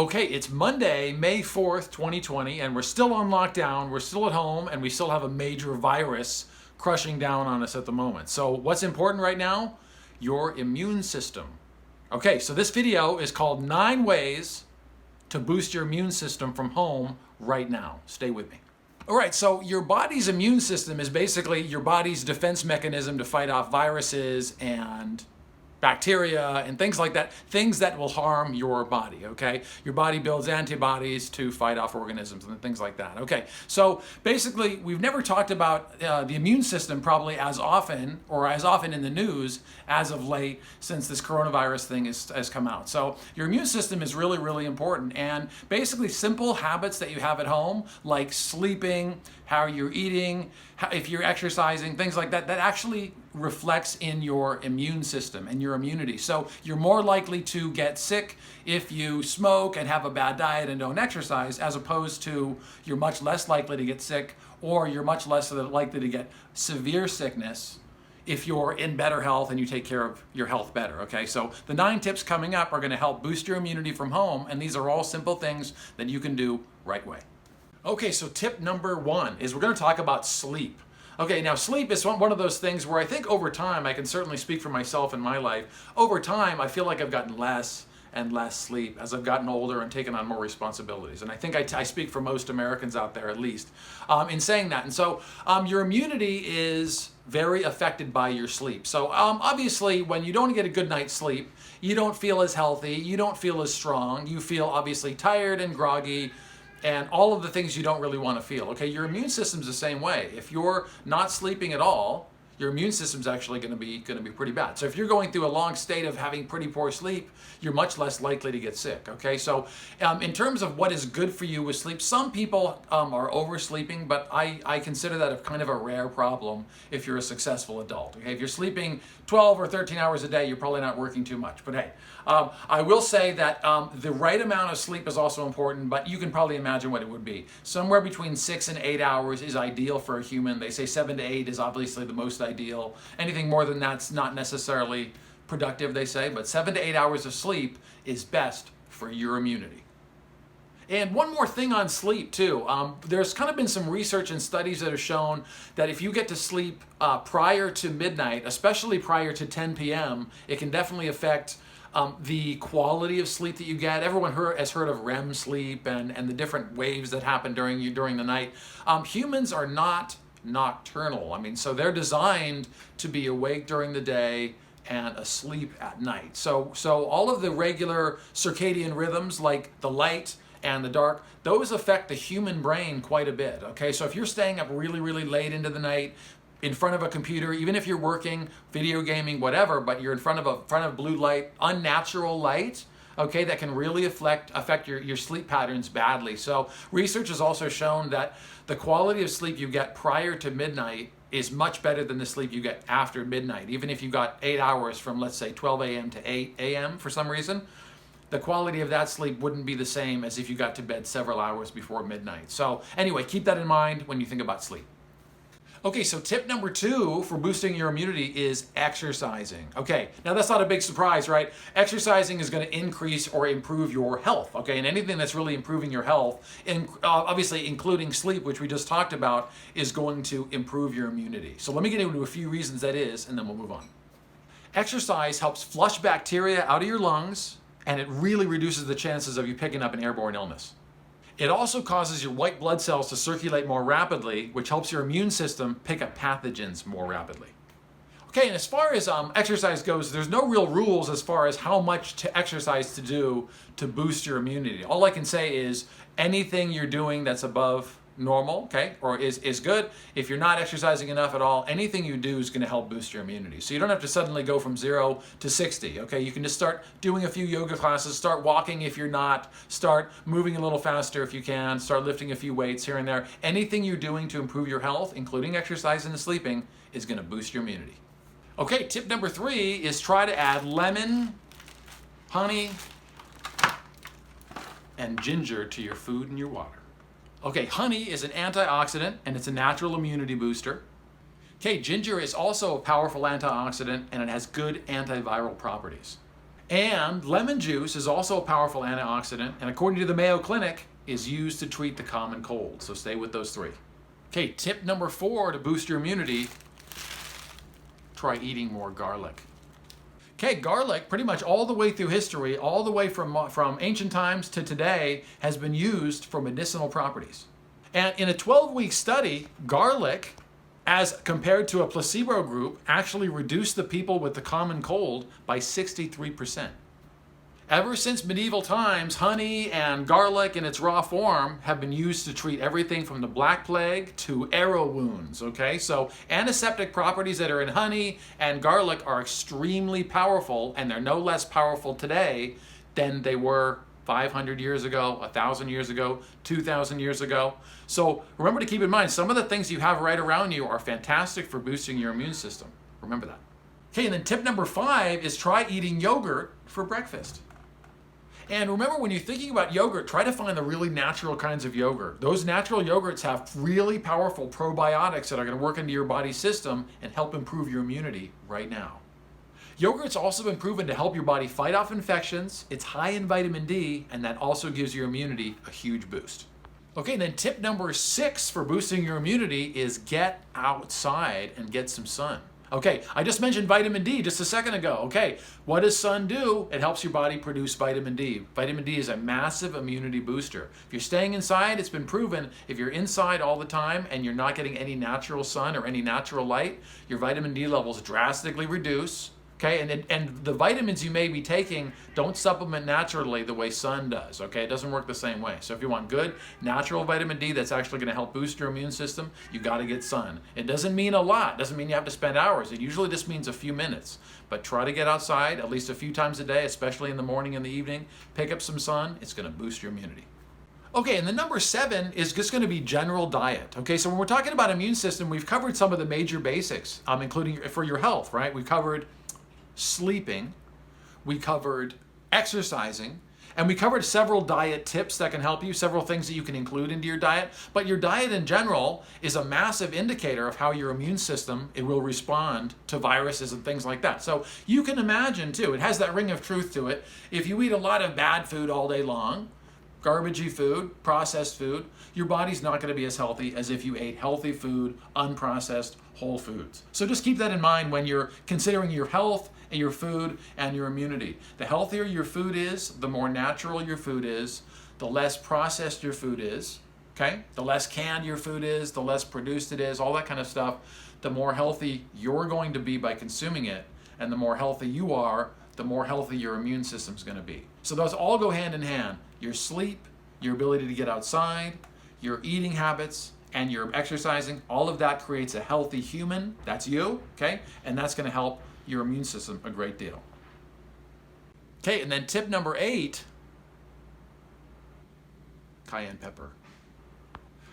Okay, it's Monday, May 4th, 2020, and we're still on lockdown, we're still at home, and we still have a major virus crushing down on us at the moment. So what's important right now? Your immune system. Okay, so this video is called 9 Ways to Boost Your Immune System from Home right now. Stay with me. All right, so your body's immune system is basically your body's defense mechanism to fight off viruses and bacteria and things like that, things that will harm your body, okay? Your body builds antibodies to fight off organisms and things like that, okay? So basically, we've never talked about the immune system probably as often in the news as of late since this coronavirus thing has come out. So your immune system is really, really important, and basically simple habits that you have at home, like sleeping, how you're eating, if you're exercising, things like that, that actually reflects in your immune system and your immunity. So you're more likely to get sick if you smoke and have a bad diet and don't exercise, as opposed to you're much less likely to get sick, or you're much less likely to get severe sickness if you're in better health and you take care of your health better, okay? So the 9 tips coming up are gonna help boost your immunity from home, and these are all simple things that you can do right away. Okay, so tip number 1 is we're gonna talk about sleep. Okay, now sleep is one of those things where I think over time, I can certainly speak for myself in my life, over time I feel like I've gotten less and less sleep as I've gotten older and taken on more responsibilities. And I think I speak for most Americans out there at least in saying that. And so your immunity is very affected by your sleep. So obviously when you don't get a good night's sleep, you don't feel as healthy, you don't feel as strong, you feel obviously tired and groggy, and all of the things you don't really want to feel. Okay, your immune system's the same way. If you're not sleeping at all, your immune system's actually going to be pretty bad. So if you're going through a long state of having pretty poor sleep, you're much less likely to get sick. Okay, so in terms of what is good for you with sleep, some people are oversleeping, but I consider that a kind of a rare problem if you're a successful adult. Okay, if you're sleeping 12 or 13 hours a day, you're probably not working too much. But hey, I will say that the right amount of sleep is also important, but you can probably imagine what it would be. Somewhere between 6 and 8 hours is ideal for a human. They say 7 to 8 is obviously the most ideal. Anything more than that's not necessarily productive, they say, but 7 to 8 hours of sleep is best for your immunity. And one more thing on sleep too. There's kind of been some research and studies that have shown that if you get to sleep prior to midnight, especially prior to 10 p.m., it can definitely affect the quality of sleep that you get. Everyone has heard of REM sleep and the different waves that happen during the night. Humans are not nocturnal. I mean, so they're designed to be awake during the day and asleep at night. So all of the regular circadian rhythms, like the light and the dark, those affect the human brain quite a bit. Okay, so if you're staying up really, really late into the night in front of a computer, even if you're working, video gaming, whatever, but you're in front of blue light, unnatural light, okay, that can really affect your sleep patterns badly. So research has also shown that the quality of sleep you get prior to midnight is much better than the sleep you get after midnight. Even if you got 8 hours from, let's say, 12 a.m. to 8 a.m. for some reason, the quality of that sleep wouldn't be the same as if you got to bed several hours before midnight. So anyway, keep that in mind when you think about sleep. Okay, so tip number 2 for boosting your immunity is exercising. Okay, now that's not a big surprise, right? Exercising is going to increase or improve your health, okay? And anything that's really improving your health, obviously including sleep, which we just talked about, is going to improve your immunity. So let me get into a few reasons that is, and then we'll move on. Exercise helps flush bacteria out of your lungs, and it really reduces the chances of you picking up an airborne illness. It also causes your white blood cells to circulate more rapidly, which helps your immune system pick up pathogens more rapidly. Okay, and as far as exercise goes, there's no real rules as far as how much to exercise to do to boost your immunity. All I can say is anything you're doing that's above normal, okay, or is good. If you're not exercising enough at all, anything you do is going to help boost your immunity. So you don't have to suddenly go from 0 to 60, okay? You can just start doing a few yoga classes, start walking if you're not, start moving a little faster if you can, start lifting a few weights here and there. Anything you're doing to improve your health, including exercise and sleeping, is going to boost your immunity. Okay, tip number 3 is try to add lemon, honey, and ginger to your food and your water. Okay, honey is an antioxidant and it's a natural immunity booster. Okay, ginger is also a powerful antioxidant and it has good antiviral properties. And lemon juice is also a powerful antioxidant, and according to the Mayo Clinic, is used to treat the common cold. So stay with those three. Okay, tip number 4 to boost your immunity, try eating more garlic. Okay, garlic, pretty much all the way through history, all the way from ancient times to today, has been used for medicinal properties. And in a 12-week study, garlic, as compared to a placebo group, actually reduced the people with the common cold by 63%. Ever since medieval times, honey and garlic in its raw form have been used to treat everything from the Black Plague to arrow wounds, okay? So antiseptic properties that are in honey and garlic are extremely powerful, and they're no less powerful today than they were 500 years ago, 1,000 years ago, 2,000 years ago. So remember to keep in mind, some of the things you have right around you are fantastic for boosting your immune system. Remember that. Okay, and then tip number 5 is try eating yogurt for breakfast. And remember, when you're thinking about yogurt, try to find the really natural kinds of yogurt. Those natural yogurts have really powerful probiotics that are going to work into your body's system and help improve your immunity right now. Yogurt's also been proven to help your body fight off infections. It's high in vitamin D, and that also gives your immunity a huge boost. Okay, then tip number 6 for boosting your immunity is get outside and get some sun. Okay, I just mentioned vitamin D just a second ago. Okay, what does sun do? It helps your body produce vitamin D. Vitamin D is a massive immunity booster. If you're staying inside, it's been proven, if you're inside all the time and you're not getting any natural sun or any natural light, your vitamin D levels drastically reduce. Okay, and the vitamins you may be taking don't supplement naturally the way sun does, okay? It doesn't work the same way. So if you want good natural vitamin D that's actually going to help boost your immune system, you got to get sun. It doesn't mean a lot. It doesn't mean you have to spend hours. It usually just means a few minutes. But try to get outside at least a few times a day, especially in the morning and the evening. Pick up some sun. It's going to boost your immunity. Okay, and the number 7 is just going to be general diet. Okay, so when we're talking about immune system, we've covered some of the major basics, including for your health, right? We've covered sleeping, we covered exercising, and we covered several diet tips that can help you, several things that you can include into your diet. But your diet in general is a massive indicator of how your immune system, it will respond to viruses and things like that. So you can imagine too, it has that ring of truth to it. If you eat a lot of bad food all day long, garbagey food, processed food, your body's not going to be as healthy as if you ate healthy food, unprocessed, whole foods. So just keep that in mind when you're considering your health and your food and your immunity. The healthier your food is, the more natural your food is, the less processed your food is, okay? The less canned your food is, the less produced it is, all that kind of stuff, the more healthy you're going to be by consuming it, and the more healthy you are, the more healthy your immune system's going to be. So those all go hand in hand. Your sleep, your ability to get outside, your eating habits, and your exercising, all of that creates a healthy human. That's you, okay? And that's going to help your immune system a great deal. Okay, and then tip number 8, cayenne pepper.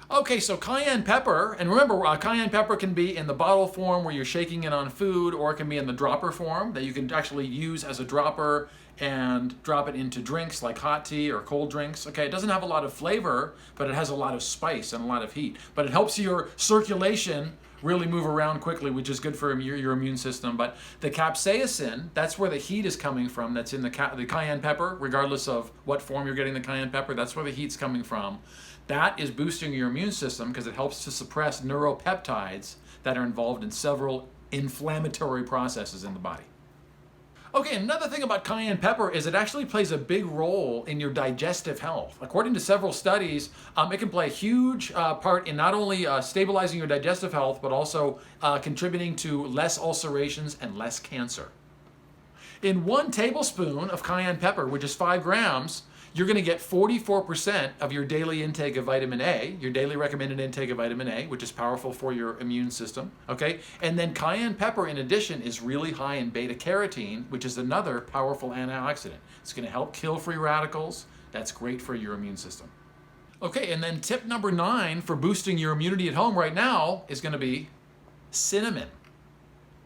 Okay, so cayenne pepper, and remember, cayenne pepper can be in the bottle form where you're shaking it on food, or it can be in the dropper form that you can actually use as a dropper and drop it into drinks like hot tea or cold drinks. Okay, it doesn't have a lot of flavor, but it has a lot of spice and a lot of heat. But it helps your circulation really move around quickly, which is good for your immune system. But the capsaicin, that's where the heat is coming from, that's in the cayenne pepper, regardless of what form you're getting the cayenne pepper, that's where the heat's coming from. That is boosting your immune system because it helps to suppress neuropeptides that are involved in several inflammatory processes in the body. Okay, another thing about cayenne pepper is it actually plays a big role in your digestive health. According to several studies, it can play a huge part in not only stabilizing your digestive health, but also contributing to less ulcerations and less cancer. In 1 tablespoon of cayenne pepper, which is 5 grams, you're going to get 44% of your daily intake of vitamin A, your daily recommended intake of vitamin A, which is powerful for your immune system, okay? And then cayenne pepper, in addition, is really high in beta-carotene, which is another powerful antioxidant. It's going to help kill free radicals. That's great for your immune system. Okay, and then tip number 9 for boosting your immunity at home right now is going to be cinnamon.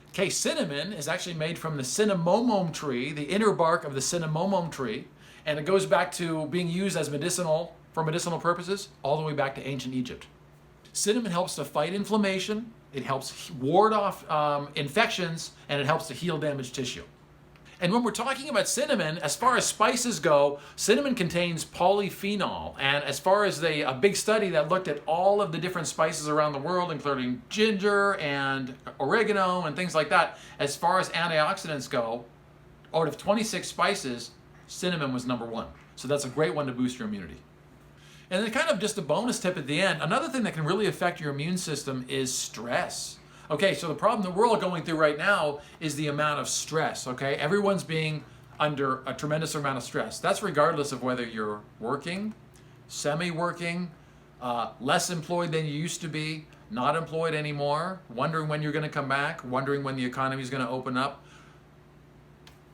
Okay, cinnamon is actually made from the cinnamomum tree, the inner bark of the cinnamomum tree, and it goes back to being used as for medicinal purposes all the way back to ancient Egypt. Cinnamon helps to fight inflammation, it helps ward off infections, and it helps to heal damaged tissue. And when we're talking about cinnamon, as far as spices go, cinnamon contains polyphenol. And as far as a big study that looked at all of the different spices around the world, including ginger and oregano and things like that, as far as antioxidants go, out of 26 spices, cinnamon was number one. So that's a great one to boost your immunity. And then kind of just a bonus tip at the end, another thing that can really affect your immune system is stress. Okay, so the problem that we're all going through right now is the amount of stress, okay? Everyone's being under a tremendous amount of stress. That's regardless of whether you're working, semi-working, less employed than you used to be, not employed anymore, wondering when you're going to come back, wondering when the economy is going to open up.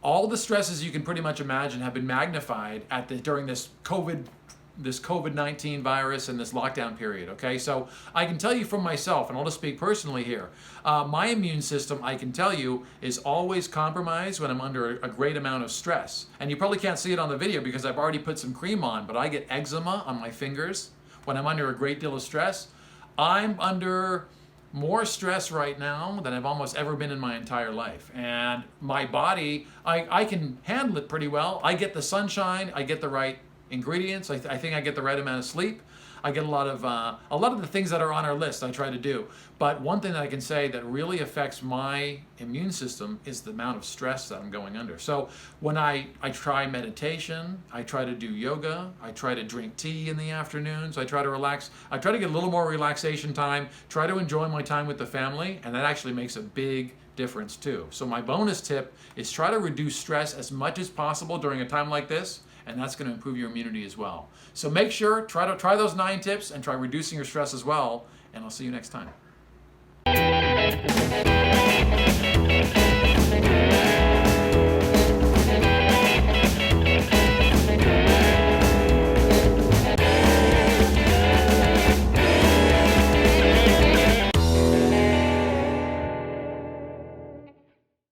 All the stresses you can pretty much imagine have been magnified during this COVID-19 virus and this lockdown period, okay? So I can tell you from myself, and I'll just speak personally here, my immune system, I can tell you, is always compromised when I'm under a great amount of stress. And you probably can't see it on the video because I've already put some cream on, but I get eczema on my fingers when I'm under a great deal of stress. I'm under more stress right now than I've almost ever been in my entire life. And my body, I can handle it pretty well. I get the sunshine, I get the right ingredients. I think I get the right amount of sleep. I get a lot of the things that are on our list I try to do. But one thing that I can say that really affects my immune system is the amount of stress that I'm going under. So when I try meditation, I try to do yoga, I try to drink tea in the afternoons, I try to relax, I try to get a little more relaxation time, try to enjoy my time with the family, and that actually makes a big difference too. So my bonus tip is try to reduce stress as much as possible during a time like this, and that's going to improve your immunity as well. So make sure, try those 9 tips and try reducing your stress as well, and I'll see you next time.